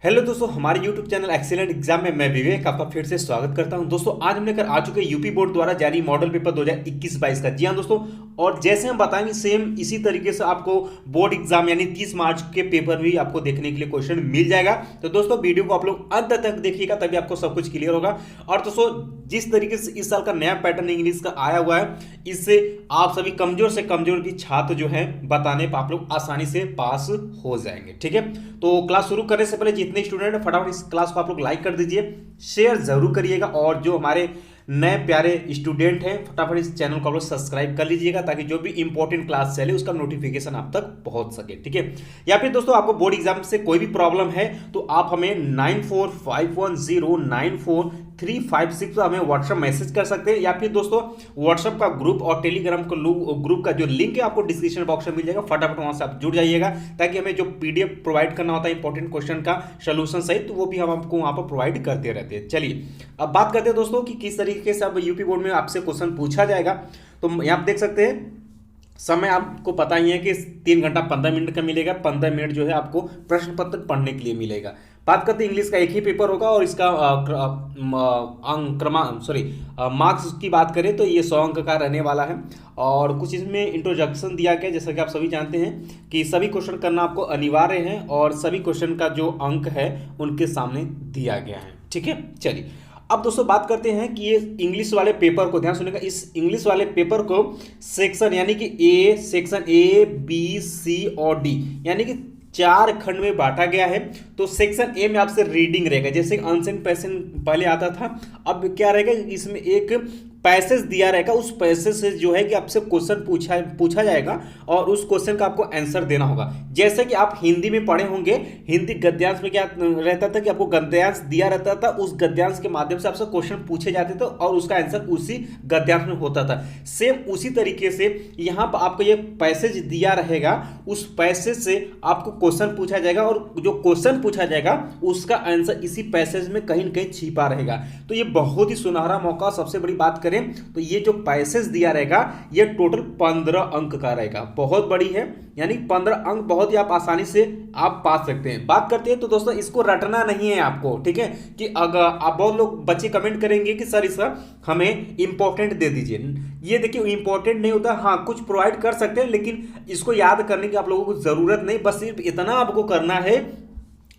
Hello दोस्तों, हमारे YouTube channel excellent exam में मैं विवेक आपका फिर से स्वागत करता हूं। दोस्तों आज हम लेकर आ चुके हैं यूपी बोर्ड द्वारा जारी मॉडल पेपर 2021-22 का। जी हां दोस्तों, और जैसे हम बताएंगे सेम इसी तरीके से आपको बोर्ड एग्जाम यानी 30 मार्च के पेपर भी आपको देखने के लिए क्वेश्चन मिल जाएगा। तो दोस्तों वीडियो को आप लोग अंत तक देखिएगा, तभी आपको सब कुछ क्लियर होगा। और दोस्तों जिस तरीके से इस साल का नया पैटर्न इंग्लिश का आया हुआ है, इससे आप सभी कमजोर से कमजोर भी छात्र जो है बताने पर आप लोग आसानी से पास हो जाएंगे। ठीक है, तो क्लास शुरू करने से पहले जितने स्टूडेंट फटाफट इस क्लास को आप लोग लाइक कर दीजिए, शेयर जरूर करिएगा, और जो हमारे नए प्यारे स्टूडेंट हैं फटाफट इस चैनल को आप लोग सब्सक्राइब कर लीजिएगा, ताकि जो भी इंपॉर्टेंट क्लास चले उसका नोटिफिकेशन आप तक पहुंच सके। ठीक है, या फिर दोस्तों आपको बोर्ड एग्जाम से कोई भी प्रॉब्लम है तो आप हमें 9451094356 पर हमें व्हाट्सएप मैसेज कर सकते हैं, या फिर दोस्तों व्हाट्सएप का ग्रुप और टेलीग्राम का ग्रुप का जो लिंक है आपको डिस्क्रिप्शन बॉक्स में मिल जाएगा, फटाफट वहां से आप जुड़ जाइएगा, ताकि हमें जो पीडीएफ प्रोवाइड करना होता है इंपॉर्टेंट क्वेश्चन का सोल्यूशन सहित, तो वो भी हम आपको वहां पर प्रोवाइड करते रहते हैं। चलिए अब बात करते हैं दोस्तों कि किस तरीके से अब यूपी बोर्ड में आपसे क्वेश्चन पूछा जाएगा। तो यहाँ आप देख सकते हैं समय आपको पता ही है कि 3 घंटा 15 मिनट का मिलेगा। 15 मिनट जो है आपको प्रश्न पत्र पढ़ने के लिए मिलेगा। बात करते हैं इंग्लिश का एक ही पेपर होगा, और इसका मार्क्स की बात करें तो ये 100 अंक का रहने वाला है। और कुछ इसमें इंट्रोडक्शन दिया गया, जैसा कि आप सभी जानते हैं कि सभी क्वेश्चन करना आपको अनिवार्य है, और सभी क्वेश्चन का जो अंक है उनके सामने दिया गया है। ठीक है, चलिए अब दोस्तों बात करते हैं कि ये इंग्लिश वाले पेपर को ध्यान सुनिएगा। इस इंग्लिश वाले पेपर को सेक्शन यानी कि सेक्शन ए बी सी और डी यानी कि 4 खंड में बांटा गया है। तो सेक्शन ए में आपसे रीडिंग रहेगा, जैसे अनसेन पैसेज पहले आता था, अब क्या रहेगा इसमें एक पैसेज दिया रहेगा, उस पैसेज से जो है कि आपसे क्वेश्चन पूछा जाएगा, और उस क्वेश्चन का आपको आंसर देना होगा। जैसे कि आप हिंदी में पढ़े होंगे, हिंदी गद्यांश में क्या रहता था कि आपको गद्यांश दिया रहता था, उस गद्यांश के माध्यम से आपसे क्वेश्चन पूछे जाते थे और उसका आंसर उसी गद्यांश में होता था। सेम उसी तरीके से यहाँ पर आपको ये पैसेज दिया रहेगा, उस पैसेज से आपको क्वेश्चन पूछा जाएगा, और जो क्वेश्चन पूछा जाएगा उसका आंसर इसी पैसेज में कहीं न कहीं छिपा रहेगा। तो ये बहुत ही सुनहरा मौका। सबसे बड़ी बात करें तो ये जो पैसेज दिया रहेगा ये टोटल 15 अंक का रहेगा, बहुत बड़ी है, यानी 15 अंक बहुत ही आप आसानी से आप पा सकते हैं। बात करते हैं तो दोस्तों इसको रटना नहीं है आपको। ठीक है, कि अगर आप बहुत लोग बच्चे कमेंट करेंगे कि सर इसका हमें इंपॉर्टेंट दे दीजिए, ये देखिए इंपॉर्टेंट नहीं होता, हाँ कुछ प्रोवाइड कर सकते हैं, लेकिन इसको याद करने की आप लोगों को जरूरत नहीं। बस सिर्फ इतना आपको करना है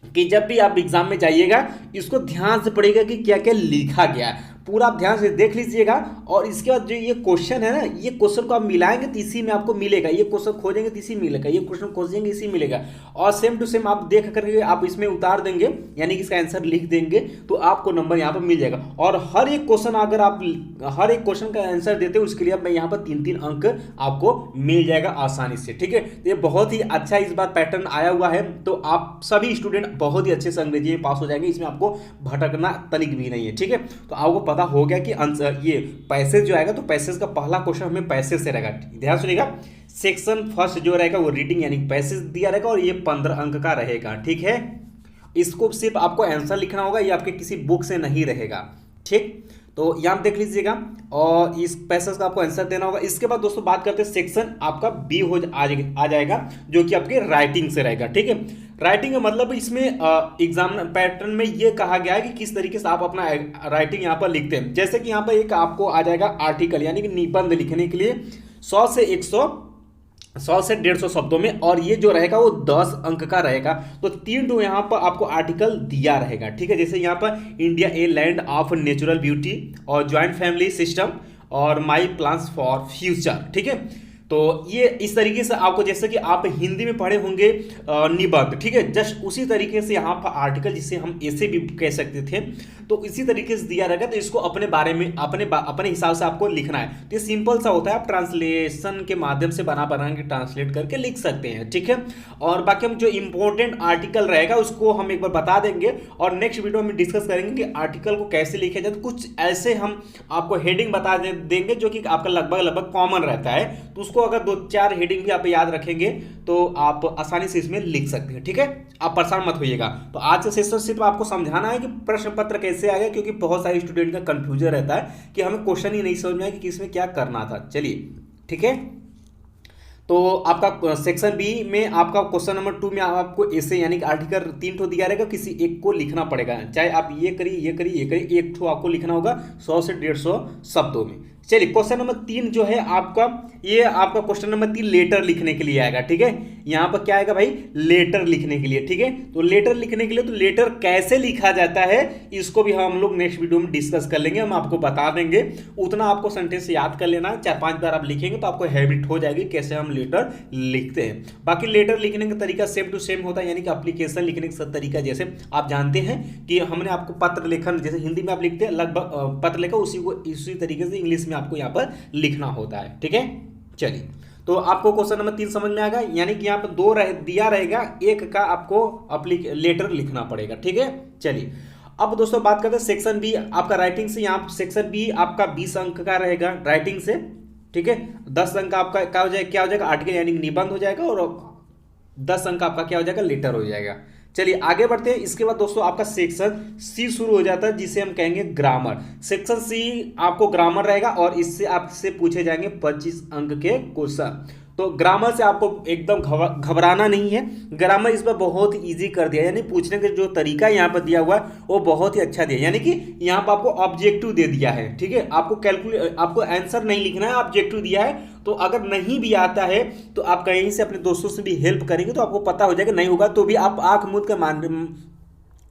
कि जब भी आप एग्जाम में जाइएगा इसको ध्यान से पढ़िएगा कि क्या क्या लिखा गया है, पूरा आप ध्यान से देख लीजिएगा। और इसके बाद जो ये क्वेश्चन है ना, ये क्वेश्चन को आप मिलाएंगे तो इसी में आपको मिलेगा, ये क्वेश्चन खोजेंगे तो इसी मिलेगा, ये क्वेश्चन खोजेंगे इसी मिलेगा, और सेम टू सेम आप देख करके आप इसमें उतार देंगे, यानी कि इसका आंसर लिख देंगे, तो आपको नंबर यहाँ पर मिल जाएगा। और हर एक क्वेश्चन अगर आप हर एक क्वेश्चन का आंसर देते हैं उसके लिए मैं यहाँ पर 3-3 अंक आपको मिल जाएगा आसानी से। ठीक है, तो ये बहुत ही अच्छा इस बार पैटर्न आया हुआ है, तो आप सभी स्टूडेंट बहुत ही अच्छे से अंग्रेजी में पास हो जाएंगे, इसमें आपको भटकना तनिक भी नहीं है। ठीक है, तो आपको पता हो गया कि आंसर ये पैसेज जो आएगा, तो पैसेज का पहला क्वेश्चन हमें पैसेज से रहेगा। ध्यान सुनिएगा, सेक्शन फर्स्ट जो रहेगा वो रीडिंग यानी पैसेज दिया रहेगा, और ये 15 अंक का रहेगा। ठीक है, इसको सिर्फ आपको आंसर लिखना होगा, ये आपके किसी बुक से नहीं रहेगा। ठीक, तो यहाँ देख लीजिएगा, और इस पैसेज का आपको आंसर देना होगा। इसके बाद दोस्तों बात करते हैं सेक्शन आपका बी आ जाएगा, जो कि आपके राइटिंग से रहेगा। ठीक है, राइटिंग का मतलब इसमें एग्जाम पैटर्न में ये कहा गया है कि किस तरीके से आप अपना राइटिंग यहाँ पर लिखते हैं। जैसे कि यहाँ पर एक आपको आ जाएगा आर्टिकल यानी कि निबंध लिखने के लिए 100 से 150 शब्दों में, और ये जो रहेगा वो 10 अंक का रहेगा। तो 3 यहाँ पर आपको आर्टिकल दिया रहेगा। ठीक है, जैसे यहाँ पर India a land of natural beauty, और ज्वाइंट फैमिली सिस्टम, और माई प्लान्स फॉर फ्यूचर। ठीक है, तो ये इस तरीके से आपको, जैसे कि आप हिंदी में पढ़े होंगे निबंध, ठीक है, जस्ट उसी तरीके से यहाँ पर आर्टिकल, जिसे हम ऐसे भी कह सकते थे, तो इसी तरीके से दिया रहेगा। तो इसको अपने बारे में अपने हिसाब से आपको लिखना है। तो ये सिंपल सा होता है, आप ट्रांसलेशन के माध्यम से बना के ट्रांसलेट करके लिख सकते हैं। ठीक है, और बाकी हम जो इंपॉर्टेंट आर्टिकल रहेगा उसको हम एक बार बता देंगे, और नेक्स्ट वीडियो में डिस्कस करेंगे कि आर्टिकल को कैसे लिखा जाए। तो कुछ ऐसे हम आपको हेडिंग बता देंगे जो कि आपका लगभग कॉमन रहता है, तो उसको अगर 2-4 हेडिंग भी आप याद रखेंगे तो आप आसानी से इसमें लिख सकते हैं। ठीक है, आप परेशान मत होइएगा। तो आज के सेशन सिर्फ आपको समझाना है कि प्रश्न पत्र कैसे आ गया, क्योंकि बहुत सारे स्टूडेंट का कंफ्यूजन रहता है कि हमें क्वेश्चन ही नहीं समझ में आया कि इसमें क्या करना था। चलिए ठीक है, तो आपका सेक्शन बी में आपका क्वेश्चन नंबर 2 में आपको ऐसे यानी कि आर्टिकल 3 ठो दिया रहेगा, किसी एक को लिखना पड़ेगा, चाहे आप ये करिए ये करिए ये करिए, एक ठो आपको लिखना होगा 100 से 150 शब्दों में। चलिए क्वेश्चन नंबर 3 जो है आपका, ये आपका क्वेश्चन नंबर 3 लेटर लिखने के लिए आएगा, ठीक है। यहाँ पर क्या आएगा भाई, लेटर लिखने के लिए, ठीक है। तो लेटर लिखने के लिए, तो लेटर कैसे लिखा जाता है इसको भी हम लोग नेक्स्ट वीडियो में डिस्कस कर लेंगे, हम आपको बता देंगे। उतना आपको सेंटेंस याद कर लेना, 4-5 बार आप लिखेंगे तो आपको हैबिट हो जाएगी कैसे हम लेटर लिखते हैं। बाकी लेटर लिखने का तरीका सेम टू सेम होता है, यानी कि एप्लीकेशन लिखने का तरीका जैसे आप जानते हैं कि हमने आपको पत्र लेखन जैसे हिंदी में आप लिखते हैं लगभग पत्र लेखन, उसी तरीके से इंग्लिश में आपको यहाँ पर लिखना होता है, ठीक है। चलिए, तो आपको क्वेश्चन नंबर 3 समझ में आएगा, यानी कि यहाँ पर 2 दिया रहेगा, एक का आपको लेटर लिखना पड़ेगा, ठीक है। चलिए अब दोस्तों बात करते हैं सेक्शन बी आपका राइटिंग से। यहाँ सेक्शन बी आपका 20 अंक का रहेगा राइटिंग से, ठीक है। 10 अंक आपका क्या हो जाएगा आर्टिकल यानी निबंध हो जाएगा, और 10 अंक आपका क्या हो जाएगा, लेटर हो जाएगा। चलिए आगे बढ़ते हैं। इसके बाद दोस्तों आपका सेक्शन सी शुरू हो जाता है, जिसे हम कहेंगे ग्रामर। सेक्शन सी आपको ग्रामर रहेगा, और इससे आपसे पूछे जाएंगे 25 अंक के क्वेश्चन। तो ग्रामर से आपको एकदम घबराना नहीं है, ग्रामर इस पर बहुत इजी कर दिया, यानी पूछने का जो तरीका यहाँ पर दिया हुआ है वो बहुत ही अच्छा दिया, यानी कि यहाँ पर आपको ऑब्जेक्टिव दे दिया है, ठीक है। आपको आंसर नहीं लिखना है, ऑब्जेक्टिव दिया है। तो अगर नहीं भी आता है तो आप कहीं से अपने दोस्तों से भी हेल्प करेंगे तो आपको पता हो जाएगा, नहीं होगा तो भी आप आंख मूंद कर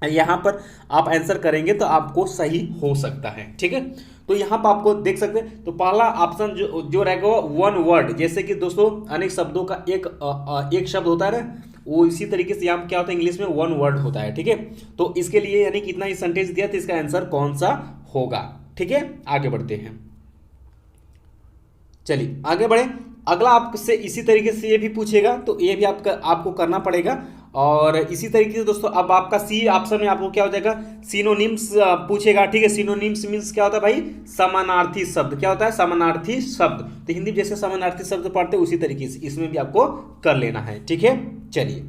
यहाँ पर आप आंसर करेंगे तो आपको सही हो सकता है, ठीक है। तो यहाँ पर आपको देख सकते हैं, तो पहला ऑप्शन जो रहेगा वन वर्ड, जैसे कि दोस्तों अनेक शब्दों का एक शब्द होता है ना, वो इसी तरीके से यहाँ क्या होता है इंग्लिश में वन वर्ड होता है, ठीक है। तो इसके लिए यानी कि इतना ही सेंटेंस दिया तो इसका आंसर कौन सा होगा, ठीक है। आगे बढ़ते हैं, चलिए आगे बढ़े। अगला आपसे इसी तरीके से ये भी पूछेगा, तो ये भी आपको करना पड़ेगा। और इसी तरीके से दोस्तों अब आपका सी ऑप्शन में आपको क्या हो जाएगा, सिनोनिम्स पूछेगा, ठीक है। सिनोनिम्स मीन्स क्या होता है भाई, समानार्थी शब्द। क्या होता है, समानार्थी शब्द। तो हिंदी में जैसे समानार्थी शब्द पढ़ते हैं उसी तरीके से इसमें भी आपको कर लेना है, ठीक है। चलिए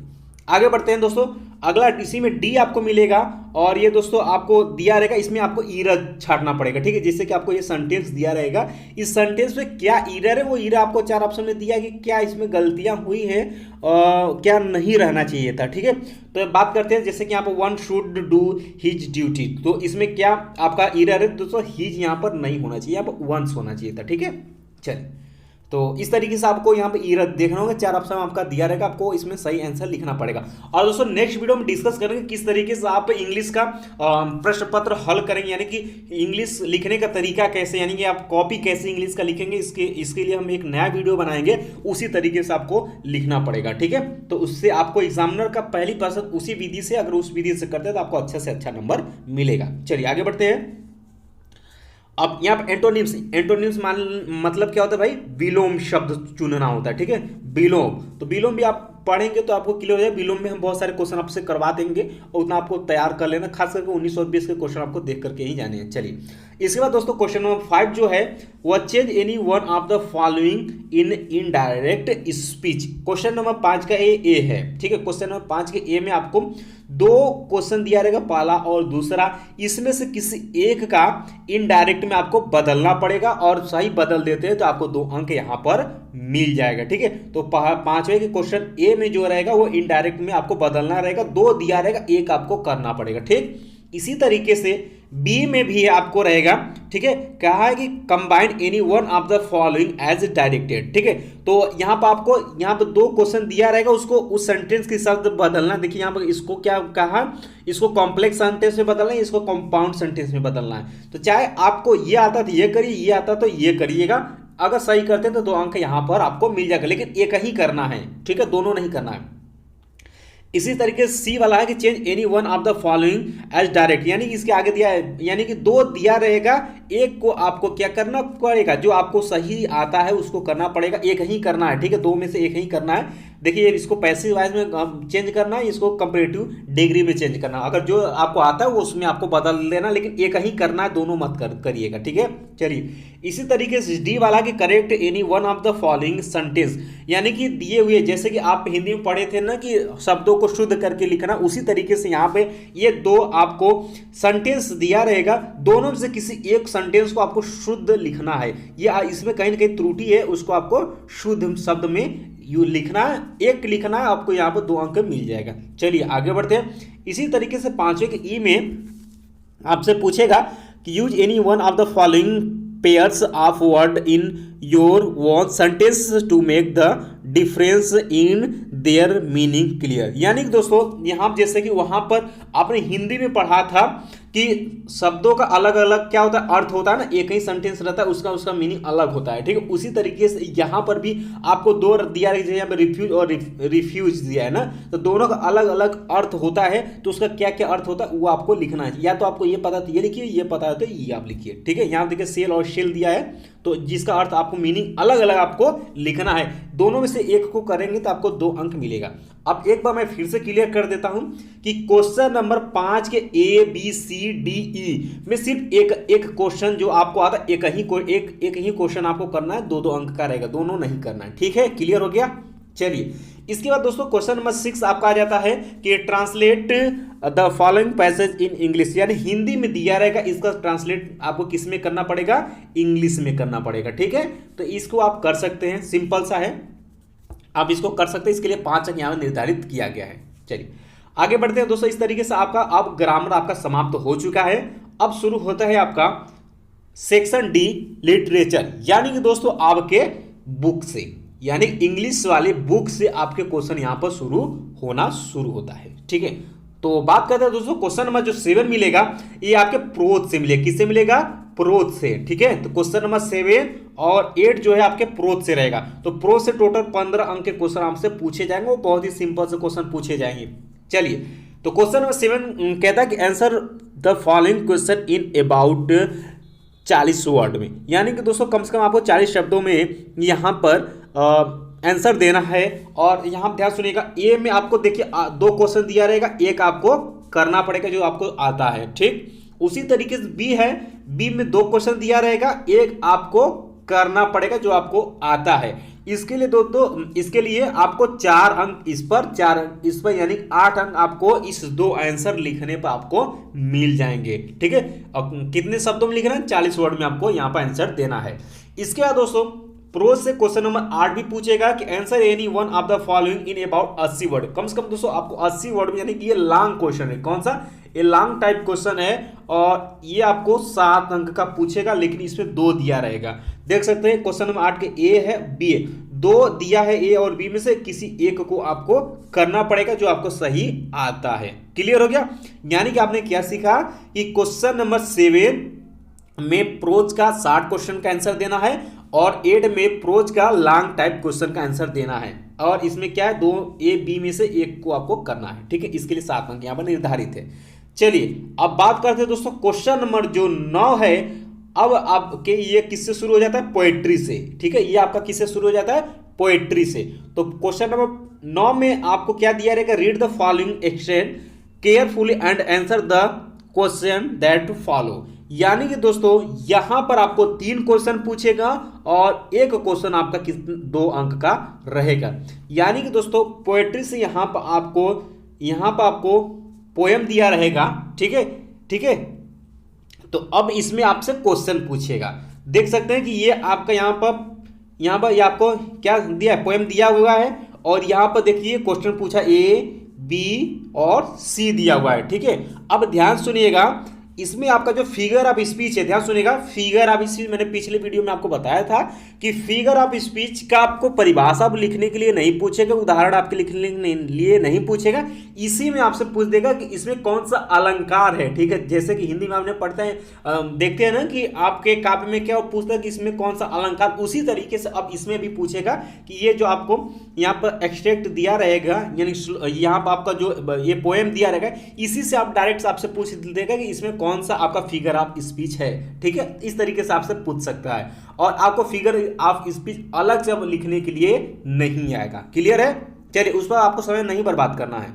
आगे बढ़ते हैं दोस्तों। अगला इसी में डी आपको मिलेगा, और ये दोस्तों आपको दिया रहेगा, इसमें आपको ईरर छाटना पड़ेगा, ठीक है। जैसे कि आपको ये सेंटेंस दिया रहेगा, इस सेंटेंस में क्या ईरर है, वो ईरर आपको 4 ऑप्शन में दिया कि क्या इसमें गलतियां हुई है, क्या नहीं रहना चाहिए था, ठीक है। तो बात करते हैं, जैसे कि यहाँ पर one should do his duty, तो इसमें क्या आपका ईरर है दोस्तों, हिज यहाँ पर नहीं होना चाहिए, यहाँ पर वंस होना चाहिए था, ठीक है। चलिए, तो इस तरीके से आपको यहाँ पे ईरर देखना होगा, 4 ऑप्शन आपका दिया रहेगा, आपको इसमें सही आंसर लिखना पड़ेगा। और दोस्तों नेक्स्ट वीडियो में डिस्कस करेंगे किस तरीके से आप इंग्लिश का प्रश्न पत्र हल करेंगे, यानी कि इंग्लिश लिखने का तरीका कैसे, यानी कि आप कॉपी कैसे इंग्लिश का लिखेंगे, इसके लिए हम एक नया वीडियो बनाएंगे, उसी तरीके से आपको लिखना पड़ेगा, ठीक है। तो उससे आपको एग्जामिनर का पहली पर्सन उसी विधि से, अगर उस विधि से करते हैं तो आपको अच्छा से अच्छा नंबर मिलेगा। चलिए आगे बढ़ते हैं। अब यहाँ पर एंटोनिम्स मतलब क्या होता है भाई, विलोम शब्द चुनना होता है, ठीक है। विलोम, तो विलोम भी आप पढ़ेंगे तो आपको क्लियर हो जाएगा। विलोम में हम बहुत सारे क्वेश्चन आपसे करवा देंगे, और उतना आपको तैयार कर लेना, खास करके 19 और 20 के क्वेश्चन आपको देख करके ही जाने हैं। चलिए इसके बाद दोस्तों क्वेश्चन नंबर 5 जो है वो change any one of the following in indirect speech. Question number 5 का ए है, ठीक है। क्वेश्चन नंबर 5 के ए में आपको 2 क्वेश्चन दिया रहेगा, पहला और दूसरा, इसमें से किसी एक का इनडायरेक्ट में आपको बदलना पड़ेगा, और सही बदल देते हैं तो आपको 2 अंक यहाँ पर मिल जाएगा, ठीक है। तो 5वें के क्वेश्चन ए में जो रहेगा वो इनडायरेक्ट में आपको बदलना रहेगा, 2 दिया रहेगा, 1 आपको करना पड़ेगा, ठीक। इसी तरीके से बी में भी आपको रहेगा, ठीक है। कहा है कि combine any one of the following as directed, ठीक है। तो यहाँ पर आपको यहाँ पर 2 क्वेश्चन दिया रहेगा, उसको उस सेंटेंस के शब्द बदलना। देखिए यहाँ पर इसको क्या कहा, इसको कॉम्प्लेक्स सेंटेंस में बदलना है, इसको कंपाउंड सेंटेंस में बदलना है। तो चाहे आपको ये आता तो ये करिए, ये आता तो ये करिएगा, अगर सही करते तो 2 अंक यहाँ पर आपको मिल जाएगा, लेकिन एक ही करना है, ठीक है, दोनों नहीं करना है। इसी तरीके से सी वाला है कि change any one of the following as direct, यानी कि इसके आगे दिया है, यानी कि 2 दिया रहेगा, एक को आपको क्या करना पड़ेगा, जो आपको सही आता है उसको करना पड़ेगा, एक ही करना है, ठीक है। 2 में से एक ही करना है। देखिए इसको पैसिव वाइज में चेंज करना है, इसको कंपैरेटिव डिग्री में चेंज करना, अगर जो आपको आता है वो उसमें आपको बदल देना, लेकिन एक ही करना है, दोनों मत करिएगा, ठीक है। चलिए इसी तरीके से डी वाला कि correct any one of the following sentence, यानी कि दिए हुए, जैसे कि आप हिंदी में पढ़े थे ना कि शब्दों को शुद्ध करके लिखना, उसी तरीके से यहाँ पे ये 2 आपको सेंटेंस दिया रहेगा, दोनों में से किसी एक सेंटेंस को आपको शुद्ध लिखना है। ये इसमें कहीं ना कहीं त्रुटि है, उसको आपको शुद्ध शब्द में यू लिखना है, एक लिखना है आपको, यहाँ पर 2 अंक मिल जाएगा। चलिए आगे बढ़ते हैं। इसी तरीके से 5वें के ई में आपसे पूछेगा कि use any one of the following pairs of word in your one sentence to make the difference in their meaning clear. यानी कि दोस्तों यहाँ जैसे कि वहाँ पर आपने हिंदी में पढ़ा था कि शब्दों का अलग अलग क्या होता है, अर्थ होता है ना, एक ही सेंटेंस रहता है, उसका मीनिंग अलग होता है, ठीक है। उसी तरीके से यहाँ पर भी आपको 2 दिया है, यहाँ पर रिफ्यूज और रिफ्यूज दिया है ना, तो दोनों का अलग अलग अर्थ होता है, तो उसका क्या क्या अर्थ होता है वो आपको लिखना है। या तो आपको ये पता तो ये लिखिए, ये पता है तो ये आप लिखिए, ठीक है। यहाँ देखिए सेल और शेल दिया है, तो जिसका अर्थ आपको मीनिंग अलग अलग आपको लिखना है। दोनों में से एक को करेंगे तो आपको 2 अंक मिलेगा। अब एक बार मैं फिर से क्लियर कर देता हूं कि क्वेश्चन नंबर 5 के A B C D E में सिर्फ एक क्वेश्चन जो आपको आता है, एक ही क्वेश्चन आपको करना है, 2 अंक का रहेगा, दोनों नहीं करना है, ठीक है। क्लियर हो गया। चलिए इसके बाद दोस्तों क्वेश्चन नंबर 6 आपका आ जाता है कि translate the following passage in English, यानी हिंदी में दिया रहेगा, इसका ट्रांसलेट आपको किस में करना पड़ेगा, इंग्लिश में करना पड़ेगा, ठीक है। तो इसको आप कर सकते हैं, सिंपल सा है, आप इसको कर सकते हैं। इसके लिए 5 अंक यहाँ निर्धारित किया गया है। चलिए आगे बढ़ते हैं दोस्तों। इस तरीके से आपका अब ग्रामर आपका समाप्त हो चुका है। अब शुरू होता है आपका सेक्शन डी लिटरेचर, यानी कि दोस्तों आपके बुक से, यानी इंग्लिश वाले बुक से आपके क्वेश्चन यहां पर शुरू होता है, ठीक है। तो बात करते हैं दोस्तों क्वेश्चन नंबर जो 7 मिलेगा, ये आपके प्रोज से मिलेगा। किससे मिलेगा, प्रोज से, ठीक है। तो क्वेश्चन नंबर 7 और 8 जो है आपके प्रोज से रहेगा। तो प्रोज से टोटल 15 अंक के क्वेश्चन आपसे पूछे जाएंगे, वो बहुत ही सिंपल से क्वेश्चन पूछे जाएंगे। चलिए तो क्वेश्चन नंबर 7 कहता है कि answer the following question in about 40 word में, यानी कि दोस्तों कम से कम आपको 40 शब्दों में यहाँ पर आंसर देना है। और यहाँ ध्यान सुनिएगा, ए में आपको देखिए 2 क्वेश्चन दिया रहेगा, एक आपको करना पड़ेगा जो आपको आता है, ठीक। उसी तरीके से बी है, बी में 2 क्वेश्चन दिया रहेगा, एक आपको करना पड़ेगा जो आपको आता है। इसके लिए इसके लिए आपको 4 अंक इस पर यानी 8 अंक आपको इस 2 आंसर लिखने पर आपको मिल जाएंगे, ठीक है। अब कितने शब्दों में लिखना है, 40 वर्ड में आपको यहाँ पर आंसर देना है। इसके बाद दोस्तों प्रोज से क्वेश्चन नंबर 8 भी पूछेगा कि answer any one of the following in about 80 word. कम से कम दोस्तों आपको 80 वर्ड में, यानी कि ये लॉन्ग क्वेश्चन है। कौन सा, ये लॉन्ग टाइप क्वेश्चन है, और ये आपको 7 अंक का पूछेगा, लेकिन इसमें 2 दिया रहेगा। देख सकते हैं क्वेश्चन नंबर 8 के ए है, बी है, 2 दिया है ए और बी में से किसी एक को आपको करना पड़ेगा जो आपको सही आता है। क्लियर हो गया। यानी कि आपने क्या सीखा कि क्वेश्चन नंबर 7 में प्रोज का 60 क्वेश्चन का आंसर देना है, और 8 में प्रोज का लॉन्ग टाइप क्वेश्चन का आंसर देना है, और इसमें क्या है 2 ए बी में से एक को आपको करना है, ठीक है। इसके लिए 7 अंक यहाँ पर निर्धारित है। चलिए अब बात करते हैं दोस्तों क्वेश्चन नंबर जो 9 है। अब आपके ये किससे शुरू हो जाता है, पोएट्री से, ठीक है। ये आपका किससे शुरू हो जाता है, पोएट्री से। तो क्वेश्चन नंबर 9 में आपको क्या दिया रहेगा, read the following extent carefully and answer the question that follow. यानी कि दोस्तों यहां पर आपको 3 क्वेश्चन पूछेगा और एक क्वेश्चन आपका 2 अंक का रहेगा। यानी कि दोस्तों पोएट्री से यहां पर आपको पोएम दिया रहेगा, ठीक है, ठीक है। तो अब इसमें आपसे क्वेश्चन पूछेगा। देख सकते हैं कि ये आपका यहाँ पर ये आपको क्या दिया है, पोएम दिया हुआ है, और यहाँ पर देखिए क्वेश्चन पूछा ए बी और सी दिया हुआ है, ठीक है। अब ध्यान सुनिएगा, इसमें आपका जो फिगर ऑफ स्पीच है, ध्यान सुनिएगा, फिगर ऑफ स्पीच मैंने पिछले वीडियो में आपको बताया था कि फिगर ऑफ स्पीच का आपको परिभाषा लिखने के लिए नहीं पूछेगा, उदाहरण आपके लिखने के लिए नहीं पूछेगा, इसी में आपसे पूछ देगा कि इसमें कौन सा अलंकार है, ठीक है। जैसे कि हिंदी में आपने पढ़ते हैं, देखते हैं ना कि आपके काव्य में क्या पूछता है कि इसमें कौन सा अलंकार, उसी तरीके से अब इसमें भी पूछेगा कि ये जो आपको यहाँ पर एक्सट्रैक्ट दिया रहेगा, यानी यहाँ पर आपका जो ये पोएम दिया रहेगा, इसी से आप डायरेक्ट आपसे पूछ देगा कि इसमें कौन सा आपका फिगर ऑफ स्पीच है, ठीक है। इस तरीके से आपसे पूछ सकता है, और आपको फिगर ऑफ स्पीच अलग से अब लिखने के लिए नहीं आएगा। क्लियर है। चलिए उस पर आपको समय नहीं बर्बाद करना है।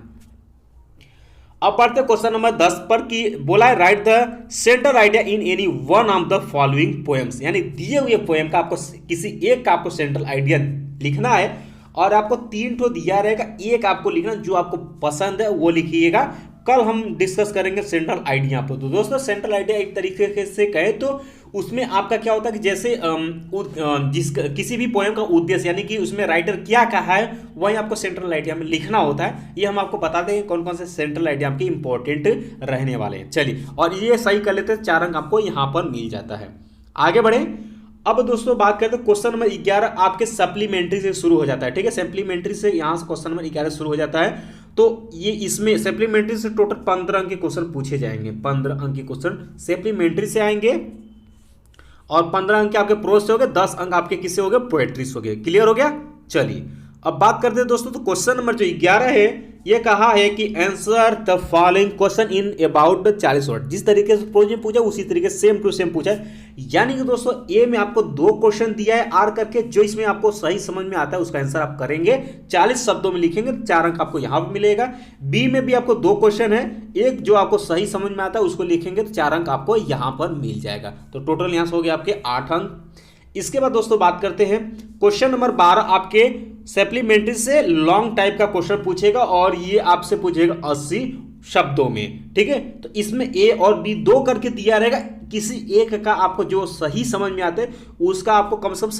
अब पढ़ते क्वेश्चन नंबर 10 पर कि बोला है right the centre idea in any one of the following poems, यानी दिए हुए पोएम का आपको किसी एक का आपको सेंट्रल आइडिया लिखना है, और आपको 3 ठो दिया रहेगा, एक आपको लिखना जो आपको पसंद है वो लिखिएगा। कल हम डिस्कस करेंगे सेंट्रल आइडिया पर। तो दोस्तों सेंट्रल आइडिया एक तरीके से कहें तो उसमें आपका क्या होता है कि जैसे किसी भी पोएम का उद्देश्य यानी कि उसमें राइटर क्या कहा है वही आपको सेंट्रल आइडिया में लिखना होता है। ये हम आपको बता देंगे कौन कौन से सेंट्रल आइडिया आपके इंपॉर्टेंट रहने वाले हैं। चलिए, और ये सही कर लेते हैं, 4 अंक आपको यहाँ पर मिल जाता है। आगे बढ़े। अब दोस्तों बात करते हैं क्वेश्चन नंबर 11 आपके सप्लीमेंट्री से शुरू हो जाता है। ठीक है, सप्लीमेंट्री से यहाँ से क्वेश्चन नंबर 11 शुरू हो जाता है। तो ये इसमें सप्लीमेंट्री से टोटल 15 अंक के क्वेश्चन पूछे जाएंगे। 15 अंक के क्वेश्चन सप्लीमेंट्री से आएंगे और 15 अंक आपके प्रोज से हो गए, 10 अंक आपके किससे हो गए, पोएट्री से हो गए। क्लियर हो गया। चलिए अब बात करते हैं दोस्तों, तो क्वेश्चन नंबर जो 11 है ये कहा है कि answer the following question in about 40 word. जिस तरीके से प्रोज में पूछा उसी तरीके सेम टू सेम पूछा है। यानी कि दोस्तों ए में आपको 2 क्वेश्चन दिया है आर करके, जो इसमें आपको सही समझ में आता है उसका आंसर आप करेंगे, 40 शब्दों में लिखेंगे, 4 अंक आपको यहां पर मिलेगा। बी में भी आपको 2 क्वेश्चन है, एक जो आपको सही समझ में आता है उसको लिखेंगे तो 4 अंक आपको यहां पर मिल जाएगा। तो टोटल यहां से हो गया आपके 8 अंक। इसके बाद दोस्तों बात करते हैं क्वेश्चन नंबर 12 आपके सप्लीमेंट्री से लॉन्ग टाइप का क्वेश्चन पूछेगा और ये आपसे पूछेगा 80 शब्दों में। ठीक है, तो इसमें ए और बी 2 करके दिया रहेगा, किसी एक का आपको जो सही समझ में आता है उसका आपको कम से कम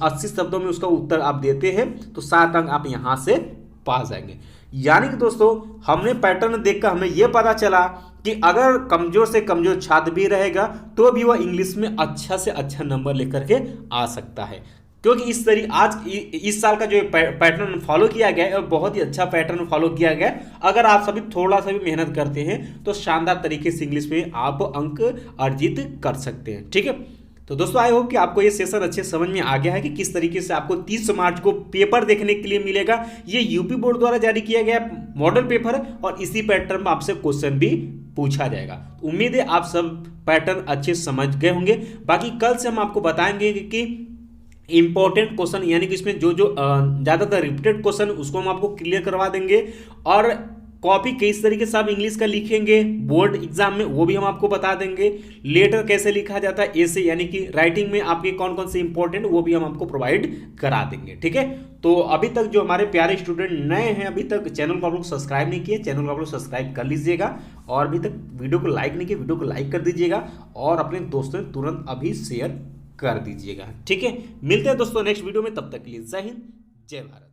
80 शब्दों में उसका उत्तर आप देते हैं तो 7 अंक आप यहां से पा जाएंगे। यानी कि दोस्तों हमने पैटर्न देखकर हमें यह पता चला कि अगर कमजोर से कमजोर छात्र भी रहेगा तो भी वह इंग्लिश में अच्छा से अच्छा नंबर लेकर के आ सकता है, क्योंकि इस तरीके आज इस साल का जो पैटर्न फॉलो किया गया है बहुत ही अच्छा पैटर्न फॉलो किया गया है। अगर आप सभी थोड़ा सा भी मेहनत करते हैं तो शानदार तरीके से इंग्लिश में आप अंक अर्जित कर सकते हैं। ठीक है, तो दोस्तों आई होप कि आपको ये सेशन अच्छे समझ में आ गया है कि किस तरीके से आपको 30 मार्च को पेपर देखने के लिए मिलेगा। ये यूपी बोर्ड द्वारा जारी किया गया मॉडल पेपर है और इसी पैटर्न में आपसे क्वेश्चन भी पूछा जाएगा। उम्मीद है आप सब पैटर्न अच्छे समझ गए होंगे। बाकी कल से हम आपको बताएंगे कि इंपॉर्टेंट क्वेश्चन यानी कि इसमें जो जो ज़्यादातर रिपीटेड क्वेश्चन उसको हम आपको क्लियर करवा देंगे और कॉपी किस तरीके से आप इंग्लिश का लिखेंगे बोर्ड एग्जाम में वो भी हम आपको बता देंगे। लेटर कैसे लिखा जाता है ऐसे यानी कि राइटिंग में आपके कौन कौन से इंपॉर्टेंट वो भी हम आपको प्रोवाइड करा देंगे। ठीक है, तो अभी तक जो हमारे प्यारे स्टूडेंट नए हैं अभी तक चैनल को आप लोग सब्सक्राइब नहीं किए, चैनल को आप लोग सब्सक्राइब कर लीजिएगा और अभी तक वीडियो को लाइक नहीं किए वीडियो को लाइक कर दीजिएगा और अपने दोस्तों में तुरंत अभी शेयर कर दीजिएगा। ठीक है, मिलते हैं दोस्तों नेक्स्ट वीडियो में, तब तक के लिए जय हिंद जय भारत।